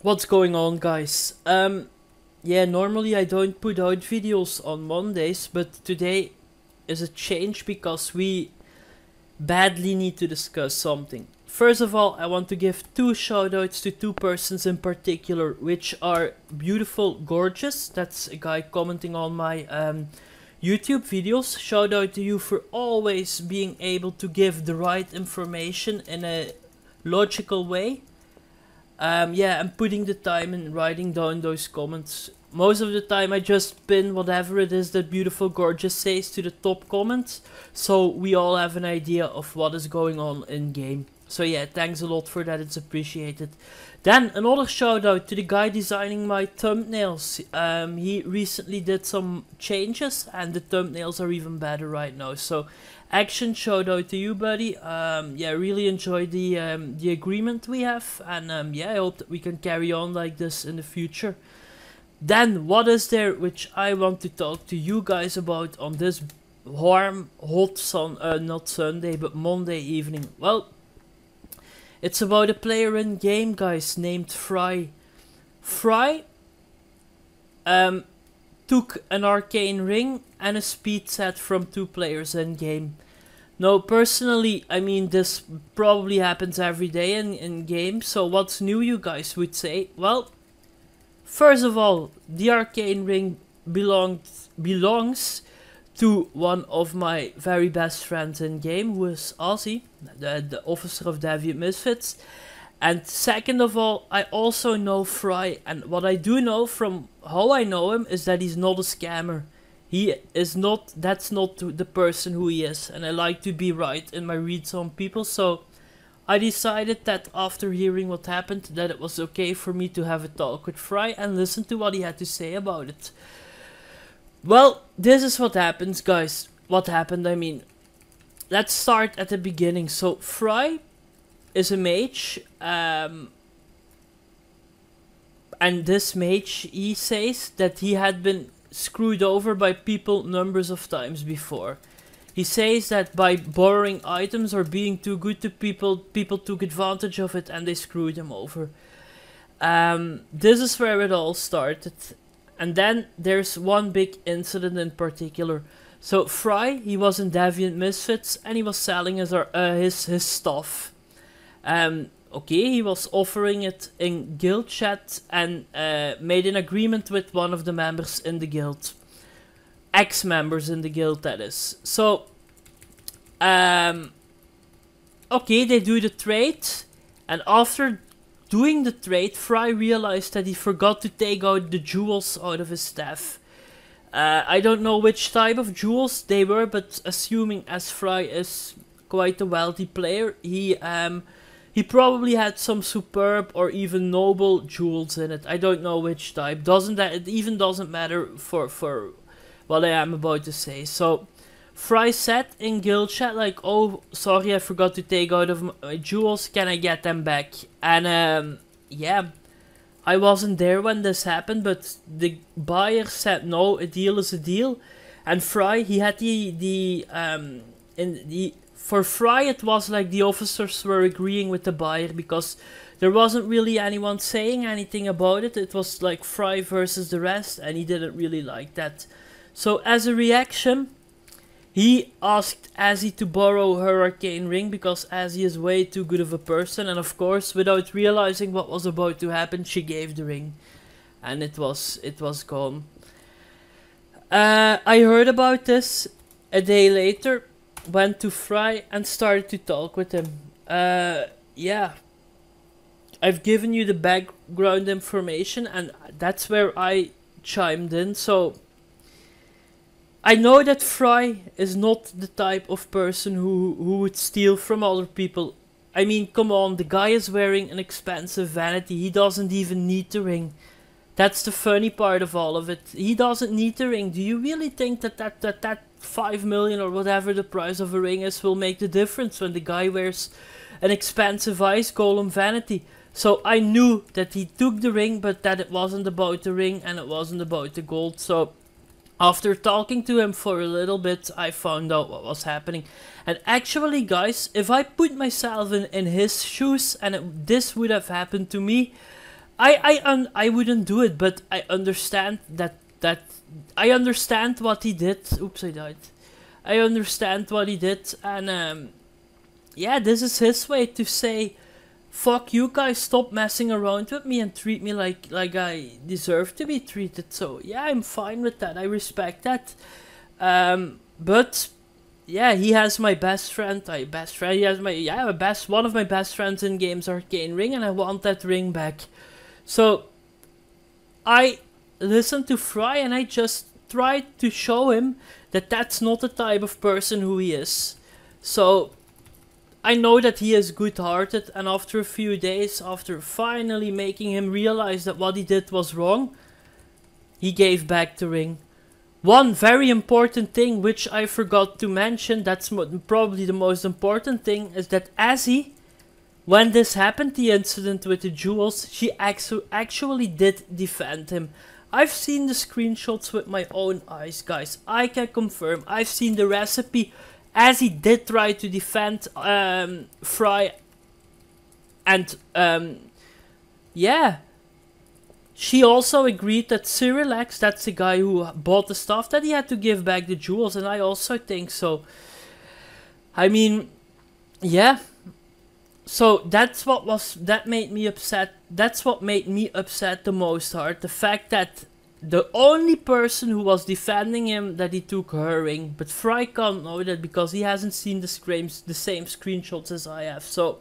What's going on, guys? Yeah, normally I don't put out videos on Mondays, but today is a change because we badly need to discuss something. First of all, I want to give two shoutouts to two persons in particular, which are beautiful, gorgeous. That's a guy commenting on my YouTube videos. Shout out to you for always being able to give the right information in a logical way. Yeah, I'm putting the time in writing down those comments. Most of the time I just pin whatever it is that beautiful gorgeous says to the top comments, so we all have an idea of what is going on in game. So yeah, thanks a lot for that, it's appreciated. Then another shout out to the guy designing my thumbnails. He recently did some changes and the thumbnails are even better right now. So Action, shout out to you, buddy. Yeah, really enjoyed the agreement we have, and yeah, I hope that we can carry on like this in the future. Then what is there which I want to talk to you guys about on this warm, hot not Sunday, but Monday evening? Well, it's about a player in game, guys, named Fry. Fry took an arcane ring and a speed set from two players in game. Now, personally, I mean, this probably happens every day in game, so what's new, you guys would say? Well, first of all, the arcane ring belongs to one of my very best friends in game, who is Ozzy, the officer of Deviant Misfits. And second of all, I also know Fry, and what I do know from how I know him is that he's not a scammer. He is not, that's not the person who he is, and I like to be right in my reads on people, so I decided that after hearing what happened, that it was okay for me to have a talk with Fry and listen to what he had to say about it. Well, this is what happens, guys. What happened, I mean, let's start at the beginning. So, Fry is a mage, and this mage, he says that he had been screwed over by people numbers of times before. He says that by borrowing items or being too good to people, people took advantage of it and they screwed him over. This is where it all started. And then there's one big incident in particular. So Fry, he was in Deviant Misfits and he was selling his stuff. Okay, he was offering it in guild chat and made an agreement with one of the members in the guild. Ex-members in the guild, that is. So, okay, they do the trade, and after doing the trade, Fry realized that he forgot to take out the jewels out of his staff. I don't know which type of jewels they were, but assuming as Fry is quite a wealthy player, he probably had some superb or even noble jewels in it. I don't know which type. It even doesn't matter for what I am about to say. So Fry said in guild chat like, "Oh, sorry, I forgot to take out of my jewels. Can I get them back?" And yeah, I wasn't there when this happened, but the buyer said no, a deal is a deal. And Fry, he had for Fry, it was like the officers were agreeing with the buyer because there wasn't really anyone saying anything about it. It was like Fry versus the rest, and he didn't really like that. So as a reaction, he asked Azzy to borrow her arcane ring because Azzy is way too good of a person, and of course, without realizing what was about to happen, she gave the ring, and it was gone. I heard about this a day later. Went to Fry and started to talk with him. Yeah, I've given you the background information and that's where I chimed in. So I know that Fry is not the type of person who would steal from other people. I mean, come on, the guy is wearing an expensive vanity. He doesn't even need the ring. That's the funny part of all of it. He doesn't need the ring. Do you really think that 5 million or whatever the price of a ring is will make the difference when the guy wears an expensive ice golem vanity? So I knew that he took the ring, but that it wasn't about the ring and it wasn't about the gold. So after talking to him for a little bit, I found out what was happening. And actually, guys, if I put myself in his shoes and this would have happened to me, I wouldn't do it, but I understand that I understand what he did. Oops, I died. I understand what he did, and yeah, this is his way to say, fuck you guys, stop messing around with me and treat me like I deserve to be treated. So yeah, I'm fine with that. I respect that. But yeah, he has my best friend. He has one of my best friends in games, Arcane Ring, and I want that ring back. So I listened to Fry and I just tried to show him that that's not the type of person who he is. So I know that he is good-hearted, and after a few days, after finally making him realize that what he did was wrong, he gave back the ring. One very important thing which I forgot to mention, that's probably the most important thing, is that Azzy, when this happened, the incident with the jewels, she actually did defend him. I've seen the screenshots with my own eyes, guys. I can confirm. I've seen the recipe. Azzy did try to defend Fry. And yeah. She also agreed that Cyrillax, that's the guy who bought the stuff, that he had to give back the jewels. And I also think so. I mean, yeah. So that made me upset. That's what made me upset the most hard. The fact that the only person who was defending him, that he took her ring. But Fry can't know that because he hasn't seen the same screenshots as I have. So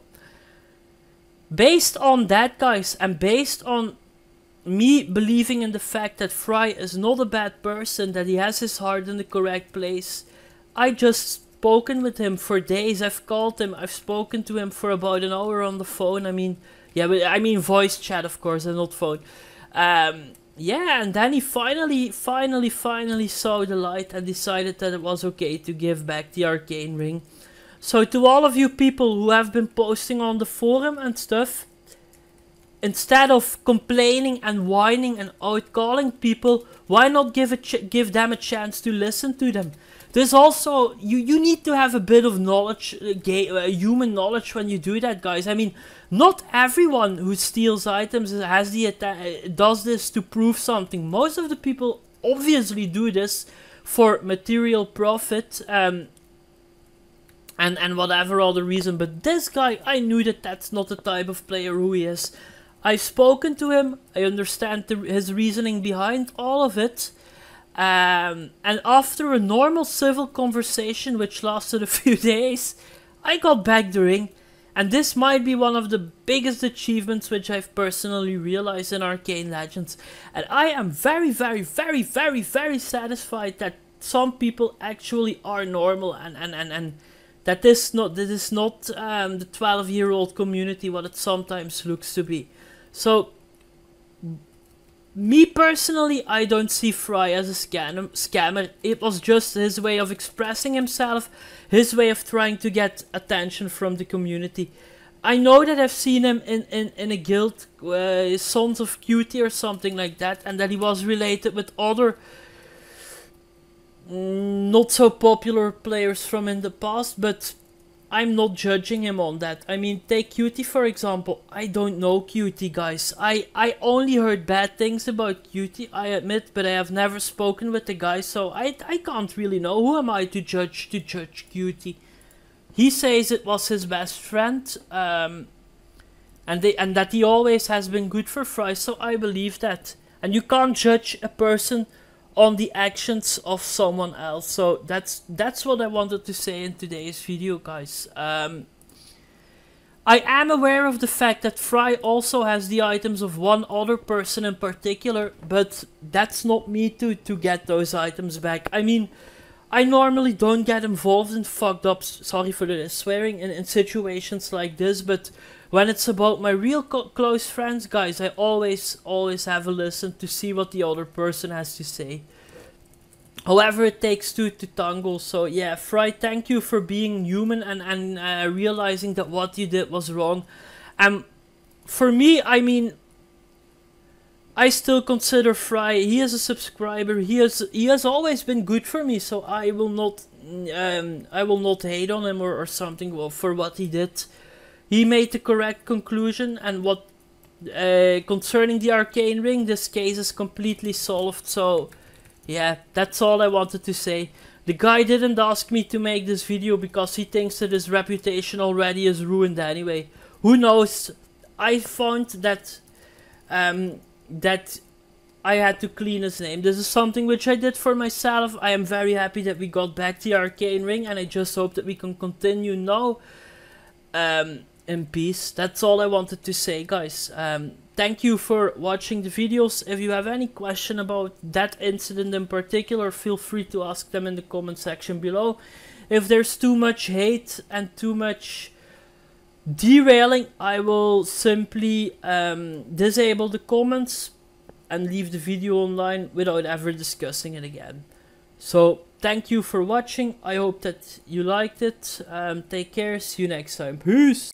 based on that, guys, and based on me believing in the fact that Fry is not a bad person, that he has his heart in the correct place, I just spoken with him for days. I've called him, I've spoken to him for about an hour on the phone. I mean, yeah, but I mean voice chat, of course, and not phone. Yeah, and then he finally saw the light and decided that it was okay to give back the arcane ring. So to all of you people who have been posting on the forum and stuff, instead of complaining and whining and outcalling people, why not give them a chance to listen to them? There's also, you need to have a bit of knowledge, human knowledge when you do that, guys. I mean, not everyone who steals items does this to prove something. Most of the people obviously do this for material profit, and whatever other reason. But this guy, I knew that that's not the type of player who he is. I've spoken to him, I understand his reasoning behind all of it. And after a normal civil conversation, which lasted a few days, I got back the ring. And this might be one of the biggest achievements which I've personally realized in Arcane Legends. And I am very satisfied that some people actually are normal, and that this is not the 12-year-old community what it sometimes looks to be. So me personally, I don't see Fry as a scammer. It was just his way of expressing himself, his way of trying to get attention from the community. I know that I've seen him in a guild, Sons of Cutie or something like that, and that he was related with other not so popular players from in the past, but I'm not judging him on that. I mean, take Cutie for example. I don't know Cutie, guys. I only heard bad things about Cutie, I admit, but I have never spoken with the guy, so I can't really know. Who am I to judge Cutie? He says it was his best friend, and that he always has been good for Fry, so I believe that. And you can't judge a person on the actions of someone else. So that's what I wanted to say in today's video, guys. I am aware of the fact that Fry also has the items of one other person in particular, but that's not me to get those items back. I mean, I normally don't get involved in fucked up, sorry for the swearing, in situations like this, but when it's about my real close friends, guys, I always have a listen to see what the other person has to say. However it takes two to tango. So yeah, Fry, thank you for being human and realizing that what you did was wrong. And for me, I mean, I still consider Fry, he is a subscriber, he has always been good for me, so I will not hate on him or something for what he did. He made the correct conclusion, and what Concerning the Arcane Ring, this case is completely solved, so yeah, that's all I wanted to say. The guy didn't ask me to make this video because he thinks that his reputation already is ruined anyway. Who knows? I found that that I had to clean his name. This is something which I did for myself. I am very happy that we got back the Arcane Ring, and I just hope that we can continue now in peace. That's all I wanted to say, guys. Thank you for watching the videos. If you have any question about that incident in particular, feel free to ask them in the comment section below. If there's too much hate and too much derailing, I will simply disable the comments and leave the video online without ever discussing it again. So thank you for watching. I hope that you liked it. Take care. See you next time. Peace.